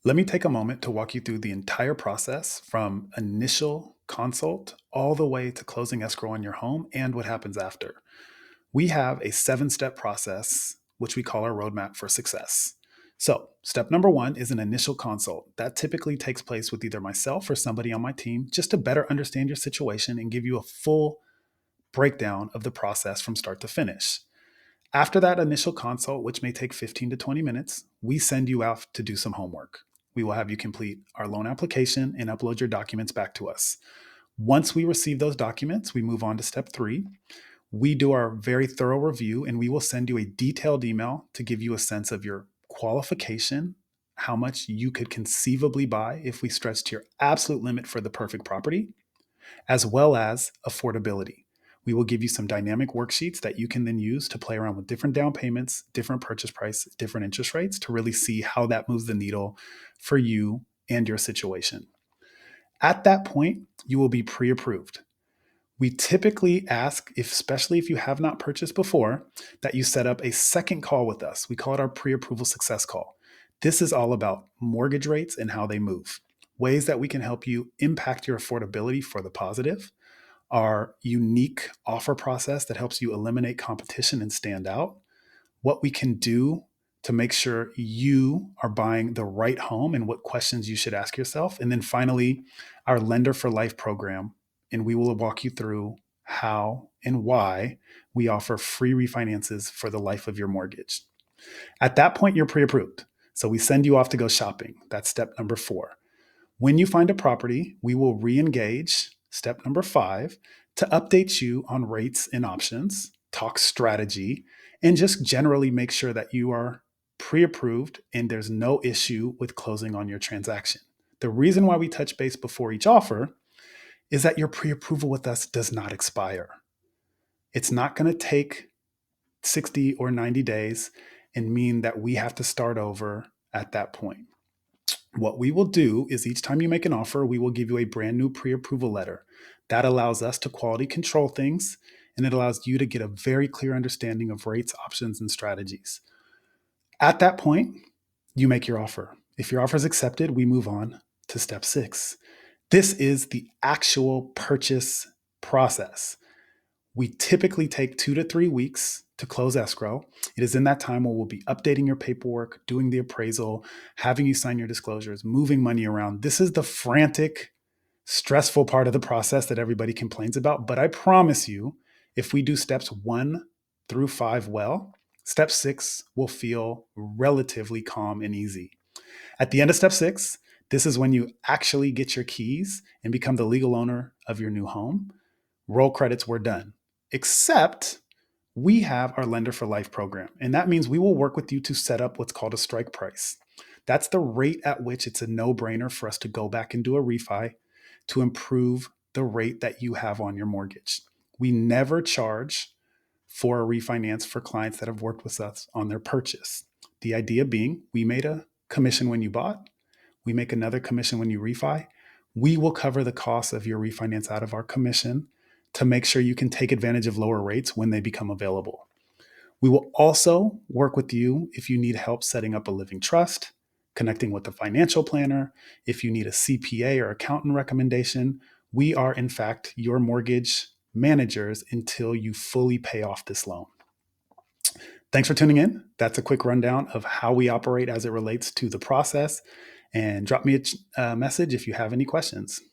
Let me take a moment to walk you through the entire process from initial consult all the way to closing escrow on your home and what happens after. We have a 7 step process, which we call our roadmap for success. So, step number one is an initial consult. That typically takes place with either myself or somebody on my team just to better understand your situation and give you a full breakdown of the process from start to finish. After that initial consult, which may take 15 to 20 minutes, we send you out to do some homework. We will have you complete our loan application and upload your documents back to us. Once we receive those documents, we move on to step three. We do our very thorough review and we will send you a detailed email to give you a sense of your qualification, how much you could conceivably buy if we stretch to your absolute limit for the perfect property, as well as affordability. We will give you some dynamic worksheets that you can then use to play around with different down payments, different purchase price, different interest rates to really see how that moves the needle for you and your situation. At that point, you will be pre approved. We typically ask, especially if you have not purchased before, that you set up a second call with us. We call it our pre approval success call. This is all about mortgage rates and how they move, ways that we can help you impact your affordability for the positive, our unique offer process that helps you eliminate competition and stand out, what we can do to make sure you are buying the right home and what questions you should ask yourself. And then finally, our Lender for Life program. And we will walk you through how and why we offer free refinances for the life of your mortgage. At that point, you're pre approved. So we send you off to go shopping. That's step number 4. When you find a property, we will re-engage, step number 5, to update you on rates and options, talk strategy, and just generally make sure that you are pre-approved and there's no issue with closing on your transaction. The reason why we touch base before each offer is that your pre-approval with us does not expire. It's not going to take 60 or 90 days and mean that we have to start over at that point. What we will do is each time you make an offer, we will give you a brand new pre-approval letter. That allows us to quality control things, and it allows you to get a very clear understanding of rates, options, and strategies. At that point, you make your offer. If your offer is accepted, we move on to step 6. This is the actual purchase process. We typically take 2 to 3 weeks to close escrow. It is in that time where we'll be updating your paperwork, doing the appraisal, having you sign your disclosures, moving money around. This is the frantic, stressful part of the process that everybody complains about. But I promise you, if we do steps 1 through 5 well, step 6 will feel relatively calm and easy. At the end of step 6, this is when you actually get your keys and become the legal owner of your new home. Roll credits, we're done. Except we have our Lender for Life program. And that means we will work with you to set up what's called a strike price. That's the rate at which it's a no-brainer for us to go back and do a refi to improve the rate that you have on your mortgage. We never charge for a refinance for clients that have worked with us on their purchase. The idea being we made a commission when you bought, we make another commission when you refi. We will cover the cost of your refinance out of our commission to make sure you can take advantage of lower rates when they become available. We will also work with you if you need help setting up a living trust, connecting with a financial planner, if you need a CPA or accountant recommendation. We are, in fact, your mortgage managers until you fully pay off this loan. Thanks for tuning in. That's a quick rundown of how we operate as it relates to the process. And drop me a message if you have any questions.